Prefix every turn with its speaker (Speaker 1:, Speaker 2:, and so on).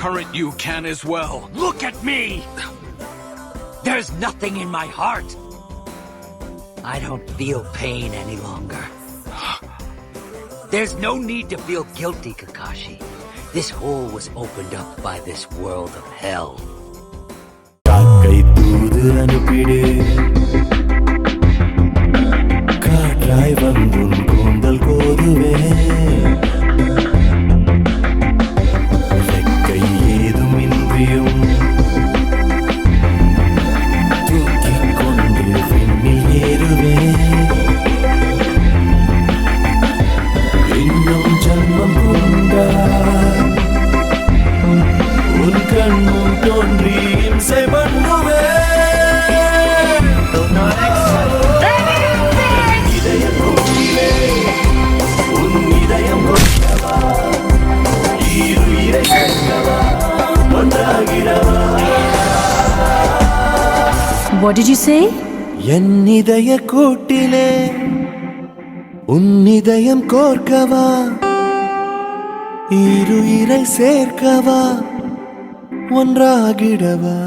Speaker 1: current, you can as well.
Speaker 2: Look at me! There's nothing in my heart. I don't feel pain any longer. There's no need to feel guilty, Kakashi. This hole was opened up by this world of hell.
Speaker 3: காக்கை தூது அனுப்பிடு காற்றாய் வந்தும் கூந்தல் கோதுவே ரெக்கை ஏதுமின்றியும் தூக்கிக் கொண்டு விண்ணில் ஏறுவே இன்னும் ஜன்மம் கொண்டா உன் கண்ணும் தோன்றி இம்சை பண்ணுவே இதயம் கொண்டிலே உன் இதயம் கொண்டவா ஈருயிரை சேர்க்கவா ஒன்றாகிடவா
Speaker 4: What did you say?
Speaker 3: என் இதய கூட்டிலே உன் இதயம் கோர்க்கவா ஈருயிரை சேர்க்கவா ஒன்றாகிடவா